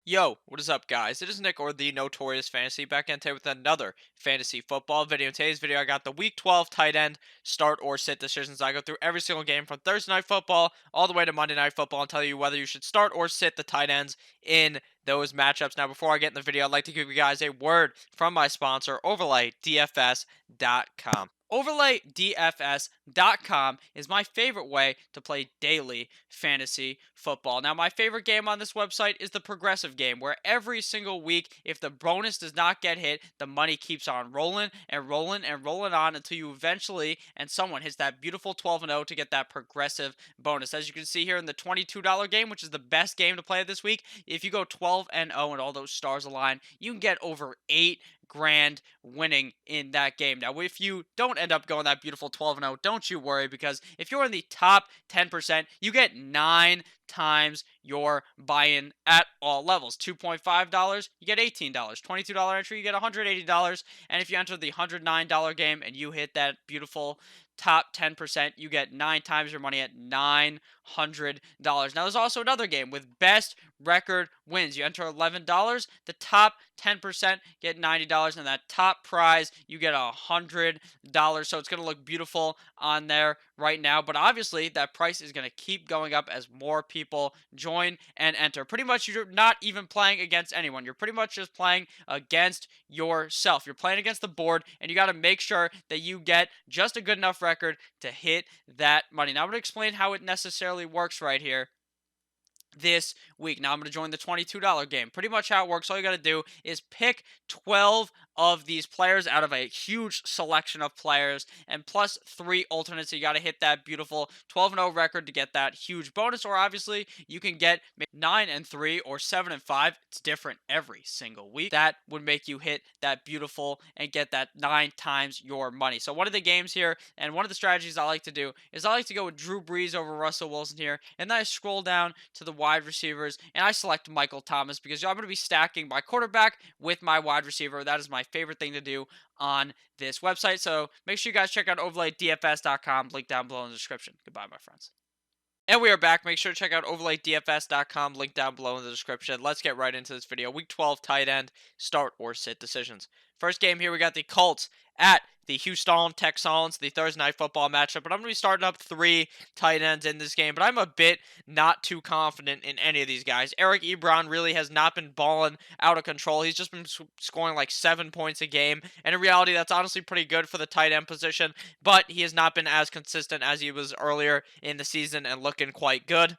Yo, what is up, guys? It is Nick, or the Notorious Fantasy, back in today with another fantasy football video. In today's video, I got the Week 12 tight end start or sit decisions. I go through every single game from Thursday Night Football all the way to Monday Night Football and tell you whether you should start or sit the tight ends in those matchups. Now, before I get in the video, I'd like to give you guys a word from my sponsor, OverlayDFS.com. OverlayDFS.com is my favorite way to play daily fantasy football. Now, my favorite game on this website is the progressive game, where every single week, if the bonus does not get hit, the money keeps on rolling and rolling and rolling on until you eventually and someone hits that beautiful 12-0 to get that progressive bonus. As you can see here in the $22 game, which is the best game to play this week, if you go 12-0 and all those stars align, you can get over 8 grand winning in that game. Now, if you don't end up going that beautiful 12-0, don't you worry, because if you're in the top 10%, you get 9 times your buy-in at all levels. $2.5, you get $18. $22 entry, you get $180. And if you enter the $109 game and you hit that beautiful top 10%, you get 9 times your money at $900. Now, there's also another game with best record wins. You enter $11, the top 10% get $90, and that top prize, you get $100. So it's going to look beautiful on there right now. But obviously, that price is going to keep going up as more people join and enter. Pretty much, you're not even playing against anyone. You're pretty much just playing against yourself. You're playing against the board, and you got to make sure that you get just a good enough record to hit that money. Now, I'm going to explain how it necessarily works right here this week. Now I'm going to join the $22 game. Pretty much how it works, all you got to do is pick 12 of these players out of a huge selection of players and plus 3 alternates. So you got to hit that beautiful 12-0 record to get that huge bonus, or obviously you can get 9-3 or 7-5. It's different every single week. That would make you hit that beautiful and get that 9 times your money. So one of the games here, and one of the strategies I like to do, is I like to go with Drew Brees over Russell Wilson here, and then I scroll down to the wide receivers and I select Michael Thomas, because I'm going to be stacking my quarterback with my wide receiver. That is my favorite thing to do on this website. So make sure you guys check out overlaydfs.com. Link down below in the description. Goodbye, my friends. And we are back. Make sure to check out overlaydfs.com. Link down below in the description. Let's get right into this video. Week 12 tight end start or sit decisions. First game here, we got the Colts at the Houston Texans, the Thursday Night Football matchup. But I'm going to be starting up 3 tight ends in this game. But I'm a bit not too confident in any of these guys. Eric Ebron really has not been balling out of control. He's just been scoring like 7 points a game. And in reality, that's honestly pretty good for the tight end position. But he has not been as consistent as he was earlier in the season and looking quite good.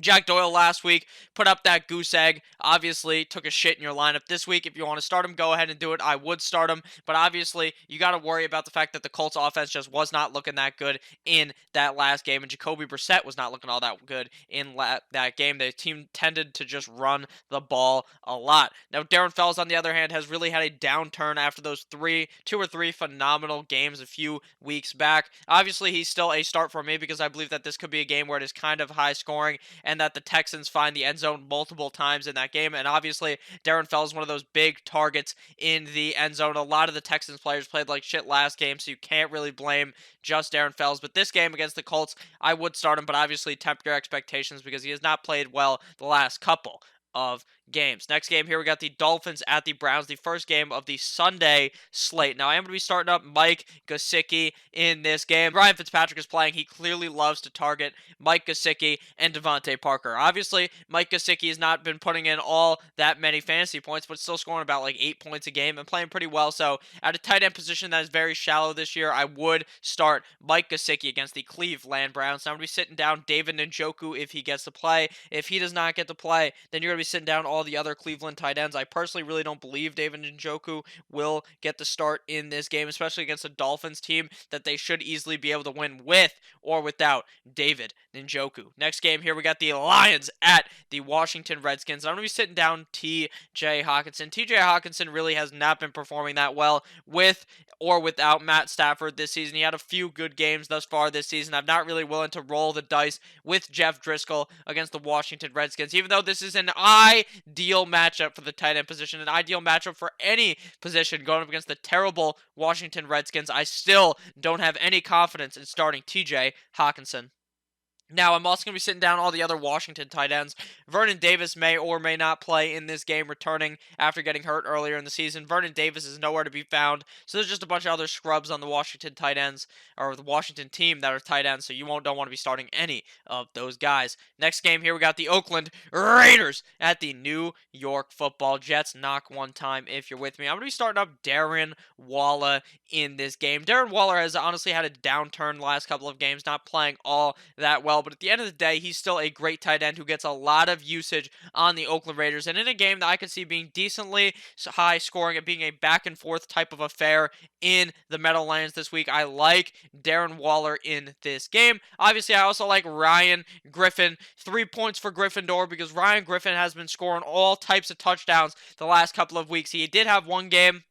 Jack Doyle last week put up that goose egg. Obviously, took a shit in your lineup this week. If you want to start him, go ahead and do it. I would start him. But obviously, you got to worry about the fact that the Colts offense just was not looking that good in that last game. And Jacoby Brissett was not looking all that good in that game. The team tended to just run the ball a lot. Now, Darren Fells, on the other hand, has really had a downturn after those 2 or 3 phenomenal games a few weeks back. Obviously, he's still a start for me, because I believe that this could be a game where it is kind of high scoring, and that the Texans find the end zone multiple times in that game. And obviously, Darren Fells is one of those big targets in the end zone. A lot of the Texans players played like shit last game, so you can't really blame just Darren Fells. But this game against the Colts, I would start him, but obviously temper your expectations, because he has not played well the last couple of games. Next game here, we got the Dolphins at the Browns, the first game of the Sunday slate. Now, I am going to be starting up Mike Gesicki in this game. Ryan Fitzpatrick is playing. He clearly loves to target Mike Gesicki and Devontae Parker. Obviously, Mike Gesicki has not been putting in all that many fantasy points, but still scoring about like 8 points a game and playing pretty well. So, at a tight end position that is very shallow this year, I would start Mike Gesicki against the Cleveland Browns. Now, I'm going to be sitting down David Njoku if he gets to play. If he does not get to play, then you're going to be sitting down all the other Cleveland tight ends. I personally really don't believe David Njoku will get the start in this game, especially against a Dolphins team that they should easily be able to win with or without David Njoku. Next game here, we got the Lions at the Washington Redskins. I'm going to be sitting down T.J. Hawkinson. T.J. Hawkinson really has not been performing that well with or without Matt Stafford this season. He had a few good games thus far this season. I'm not really willing to roll the dice with Jeff Driscoll against the Washington Redskins, even though this is an ideal matchup for the tight end position, an ideal matchup for any position going up against the terrible Washington Redskins. I still don't have any confidence in starting T.J. Hawkinson. Now, I'm also going to be sitting down all the other Washington tight ends. Vernon Davis may or may not play in this game, returning after getting hurt earlier in the season. Vernon Davis is nowhere to be found. So there's just a bunch of other scrubs on the Washington tight ends, or the Washington team that are tight ends, so you don't want to be starting any of those guys. Next game here, we got the Oakland Raiders at the New York Football Jets. Knock one time if you're with me. I'm going to be starting up Darren Waller in this game. Darren Waller has honestly had a downturn the last couple of games, not playing all that well, but at the end of the day, he's still a great tight end who gets a lot of usage on the Oakland Raiders, and in a game that I could see being decently high scoring and being a back and forth type of affair in the Meadowlands this week, I like Darren Waller in this game. Obviously, I also like Ryan Griffin. 3 points for Gryffindor because Ryan Griffin has been scoring all types of touchdowns the last couple of weeks. He did have one game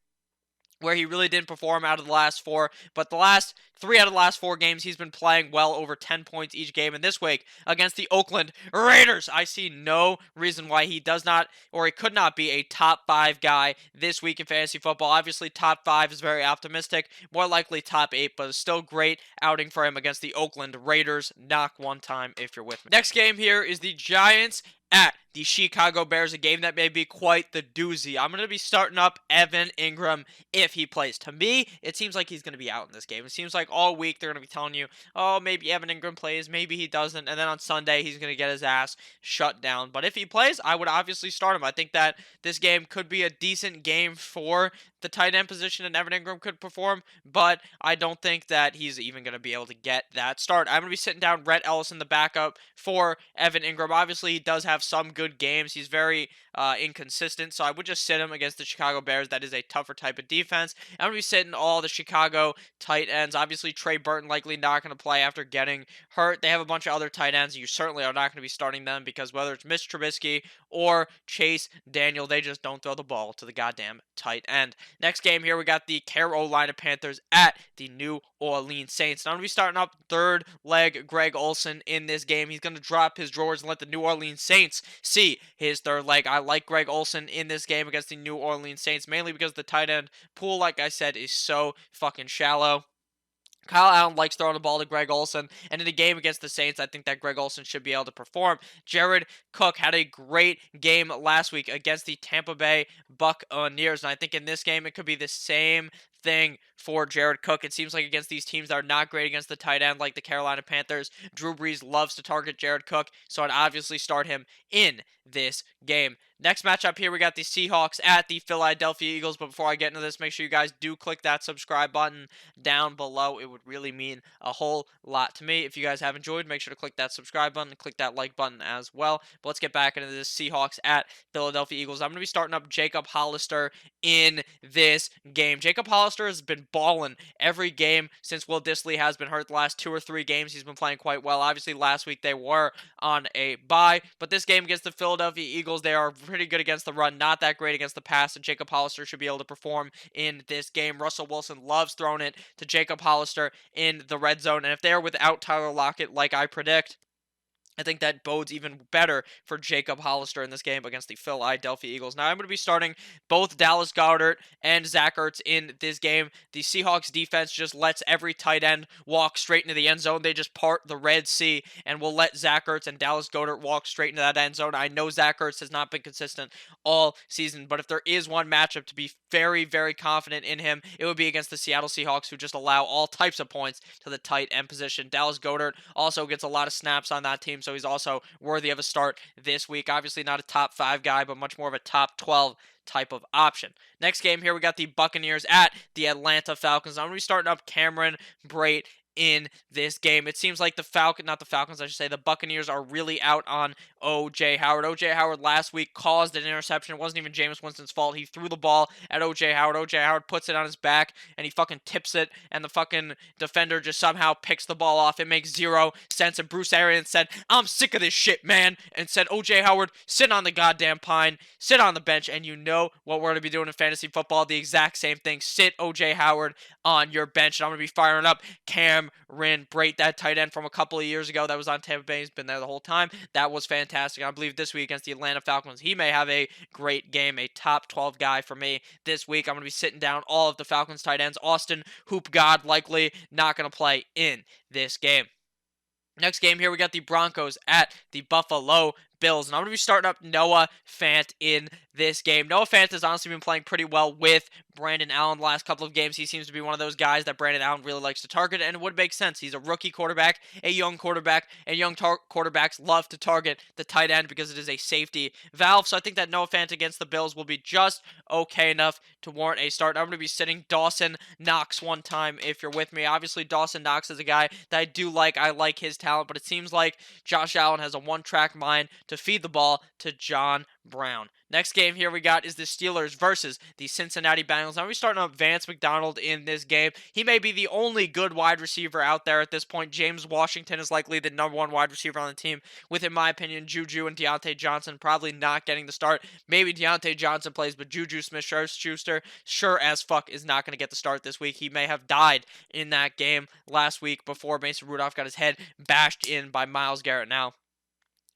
where he really didn't perform out of the last four. But the last 3 out of the last 4 games, he's been playing well over 10 points each game. And this week, against the Oakland Raiders, I see no reason why he does not, or he could not be a top 5 guy this week in fantasy football. Obviously, top 5 is very optimistic. More likely top 8, but it's still great outing for him against the Oakland Raiders. Knock one time if you're with me. Next game here is the Giants at the Chicago Bears, a game that may be quite the doozy. I'm going to be starting up Evan Ingram if he plays. To me, it seems like he's going to be out in this game. It seems like all week they're going to be telling you, oh, maybe Evan Ingram plays, maybe he doesn't, and then on Sunday he's going to get his ass shut down. But if he plays, I would obviously start him. I think that this game could be a decent game for the tight end position, and Evan Ingram could perform, but I don't think that he's even going to be able to get that start. I'm going to be sitting down Rhett Ellison, the backup for Evan Ingram. Obviously, he does have some good games. He's very inconsistent, so I would just sit him against the Chicago Bears. That is a tougher type of defense. I'm going to be sitting all the Chicago tight ends. Obviously, Trey Burton likely not going to play after getting hurt. They have a bunch of other tight ends. You certainly are not going to be starting them because whether it's Mitch Trubisky or Chase Daniel, they just don't throw the ball to the goddamn tight end. Next game here, we got the Carolina Panthers at the New Orleans Saints. Now, I'm going to be starting up third leg Greg Olsen in this game. He's going to drop his drawers and let the New Orleans Saints see his third leg. I like Greg Olsen in this game against the New Orleans Saints, mainly because the tight end pool, like I said, is so fucking shallow. Kyle Allen likes throwing the ball to Greg Olsen, and in a game against the Saints, I think that Greg Olsen should be able to perform. Jared Cook had a great game last week against the Tampa Bay Buccaneers, and I think in this game it could be the same thing for Jared Cook. It seems like against these teams that are not great against the tight end, like the Carolina Panthers, Drew Brees loves to target Jared Cook, so I'd obviously start him in this game. Next matchup here, we got the Seahawks at the Philadelphia Eagles. But before I get into this, make sure you guys do click that subscribe button down below. It would really mean a whole lot to me. If you guys have enjoyed, make sure to click that subscribe button and click that like button as well. But let's get back into this Seahawks at Philadelphia Eagles. I'm going to be starting up Jacob Hollister in this game. Jacob Hollister has been balling every game since Will Dissly has been hurt. The last 2 or 3 games, he's been playing quite well. Obviously, last week they were on a bye, but this game against the Philadelphia Eagles, they are pretty good against the run, not that great against the pass, and Jacob Hollister should be able to perform in this game. Russell Wilson loves throwing it to Jacob Hollister in the red zone, and if they are without Tyler Lockett, like I predict, I think that bodes even better for Jacob Hollister in this game against the Philadelphia Eagles. Now, I'm going to be starting both Dallas Goedert and Zach Ertz in this game. The Seahawks defense just lets every tight end walk straight into the end zone. They just part the Red Sea and will let Zach Ertz and Dallas Goedert walk straight into that end zone. I know Zach Ertz has not been consistent all season, but if there is one matchup to be very, very confident in him, it would be against the Seattle Seahawks, who just allow all types of points to the tight end position. Dallas Goedert also gets a lot of snaps on that team, so he's also worthy of a start this week. Obviously not a top 5 guy, but much more of a top 12 type of option. Next game here, we got the Buccaneers at the Atlanta Falcons. I'm going to be starting up Cameron Brate in this game. It seems like the Buccaneers are really out on O.J. Howard. O.J. Howard last week caused an interception. It wasn't even Jameis Winston's fault. He threw the ball at O.J. Howard. O.J. Howard puts it on his back, and he fucking tips it, and the fucking defender just somehow picks the ball off. It makes 0 sense, and Bruce Arians said, "I'm sick of this shit, man," and said, "O.J. Howard, sit on the goddamn pine, sit on the bench," and you know what we're going to be doing in fantasy football, the exact same thing. Sit O.J. Howard on your bench, and I'm going to be firing up Cameron Brate, that tight end from a couple of years ago that was on Tampa Bay. He's been there the whole time. That was fantastic. I believe this week against the Atlanta Falcons, he may have a great game, a top 12 guy for me this week. I'm going to be sitting down all of the Falcons tight ends. Austin Hoop God likely not going to play in this game. Next game here, we got the Broncos at the Buffalo Bills. And I'm going to be starting up Noah Fant in this game. Noah Fant has honestly been playing pretty well with Brandon Allen the last couple of games. He seems to be one of those guys that Brandon Allen really likes to target, and it would make sense. He's a rookie quarterback, a young quarterback, and young quarterbacks love to target the tight end because it is a safety valve. So I think that Noah Fant against the Bills will be just okay enough to warrant a start. I'm going to be sitting Dawson Knox one time if you're with me. Obviously, Dawson Knox is a guy that I do like. I like his talent, but it seems like Josh Allen has a one-track mind to feed the ball to John Brown. Next game here we got is the Steelers versus the Cincinnati Bengals. Now we're starting up Vance McDonald in this game. He may be the only good wide receiver out there at this point. James Washington is likely the number one wide receiver on the team, with, in my opinion, Juju and Deontay Johnson probably not getting the start. Maybe Deontay Johnson plays, but Juju Smith-Schuster sure as fuck is not going to get the start this week. He may have died in that game last week before Mason Rudolph got his head bashed in by Myles Garrett. Now,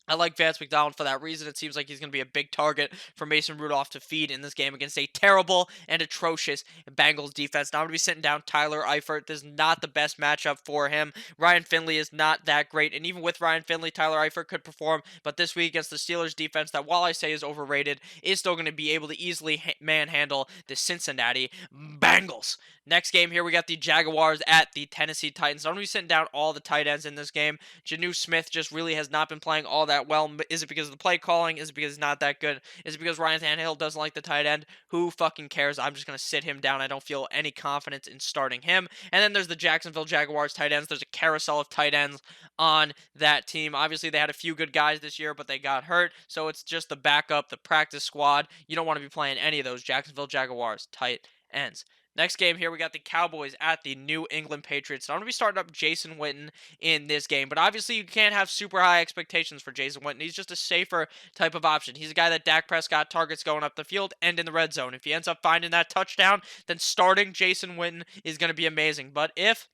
I like Vance McDonald for that reason. It seems like he's going to be a big target for Mason Rudolph to feed in this game against a terrible and atrocious Bengals defense. Now I'm going to be sitting down Tyler Eifert. This is not the best matchup for him. Ryan Finley is not that great, and even with Ryan Finley, Tyler Eifert could perform, but this week against the Steelers defense that, while I say is overrated, is still going to be able to easily manhandle the Cincinnati Bengals. Next game here, we got the Jaguars at the Tennessee Titans. I'm going to be sitting down all the tight ends in this game. Janu Smith just really has not been playing all that well. Is it because of the play calling? Is it because he's not that good? Is it because Ryan Tannehill doesn't like the tight end? Who fucking cares? I'm just going to sit him down. I don't feel any confidence in starting him. And then there's the Jacksonville Jaguars tight ends. There's a carousel of tight ends on that team. Obviously, they had a few good guys this year, but they got hurt. So it's just the backup, the practice squad. You don't want to be playing any of those Jacksonville Jaguars tight ends. Next game here, we got the Cowboys at the New England Patriots. So I'm going to be starting up Jason Witten in this game. But obviously, you can't have super high expectations for Jason Witten. He's just a safer type of option. He's a guy that Dak Prescott targets going up the field and in the red zone. If he ends up finding that touchdown, then starting Jason Witten is going to be amazing. But if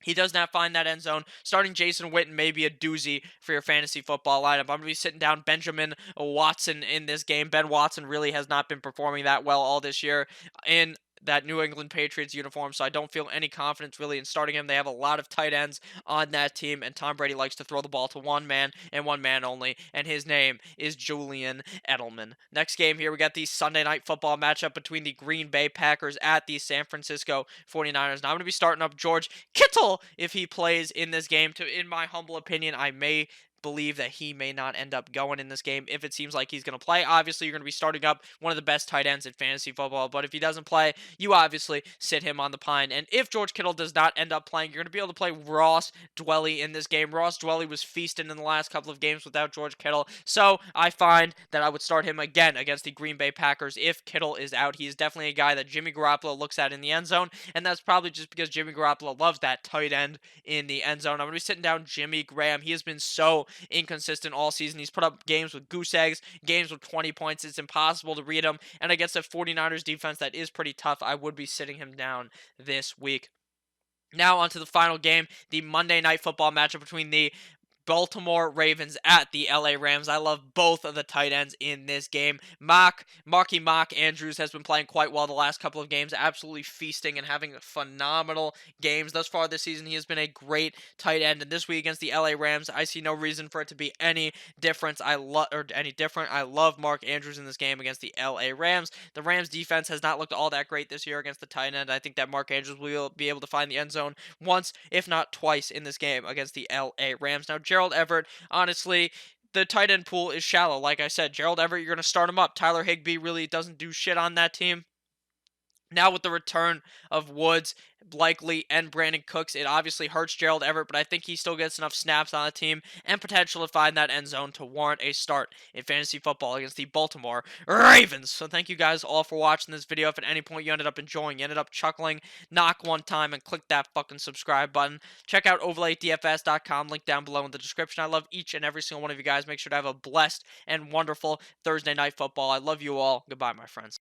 he does not find that end zone, starting Jason Witten may be a doozy for your fantasy football lineup. I'm going to be sitting down Benjamin Watson in this game. Ben Watson really has not been performing that well all this year in that New England Patriots uniform, so I don't feel any confidence really in starting him. They have a lot of tight ends on that team, and Tom Brady likes to throw the ball to one man and one man only, and his name is Julian Edelman. Next game here, we got the Sunday Night Football matchup between the Green Bay Packers at the San Francisco 49ers. Now I'm going to be starting up George Kittle if he plays in this game. In my humble opinion, I may believe that he may not end up going in this game if it seems like he's going to play. Obviously, you're going to be starting up one of the best tight ends in fantasy football, but if he doesn't play, you obviously sit him on the pine. And if George Kittle does not end up playing, you're going to be able to play Ross Dwelly in this game. Ross Dwelly was feasting in the last couple of games without George Kittle, so I find that I would start him again against the Green Bay Packers if Kittle is out. He is definitely a guy that Jimmy Garoppolo looks at in the end zone, and that's probably just because Jimmy Garoppolo loves that tight end in the end zone. I'm going to be sitting down Jimmy Graham. He has been so inconsistent all season. He's put up games with goose eggs, games with 20 points. It's impossible to read him. And against a 49ers defense that is pretty tough, I would be sitting him down this week. Now on to the final game, the Monday Night Football matchup between the Baltimore Ravens at the LA Rams. I love both of the tight ends in this game. Marky Mock Andrews has been playing quite well the last couple of games, absolutely feasting and having phenomenal games. Thus far this season, he has been a great tight end. And this week against the LA Rams, I see no reason for it to be any different. I love Mark Andrews in this game against the LA Rams. The Rams defense has not looked all that great this year against the tight end. I think that Mark Andrews will be able to find the end zone once, if not twice, in this game against the LA Rams. Now, Gerald Everett, honestly, the tight end pool is shallow. Like I said, Gerald Everett, you're going to start him up. Tyler Higbee really doesn't do shit on that team. Now with the return of Woods, likely, and Brandon Cooks, it obviously hurts Gerald Everett, but I think he still gets enough snaps on the team and potential to find that end zone to warrant a start in fantasy football against the Baltimore Ravens. So thank you guys all for watching this video. If at any point you ended up enjoying, you ended up chuckling, knock one time and click that fucking subscribe button. Check out overlaydfs.com, link down below in the description. I love each and every single one of you guys. Make sure to have a blessed and wonderful Thursday Night Football. I love you all. Goodbye, my friends.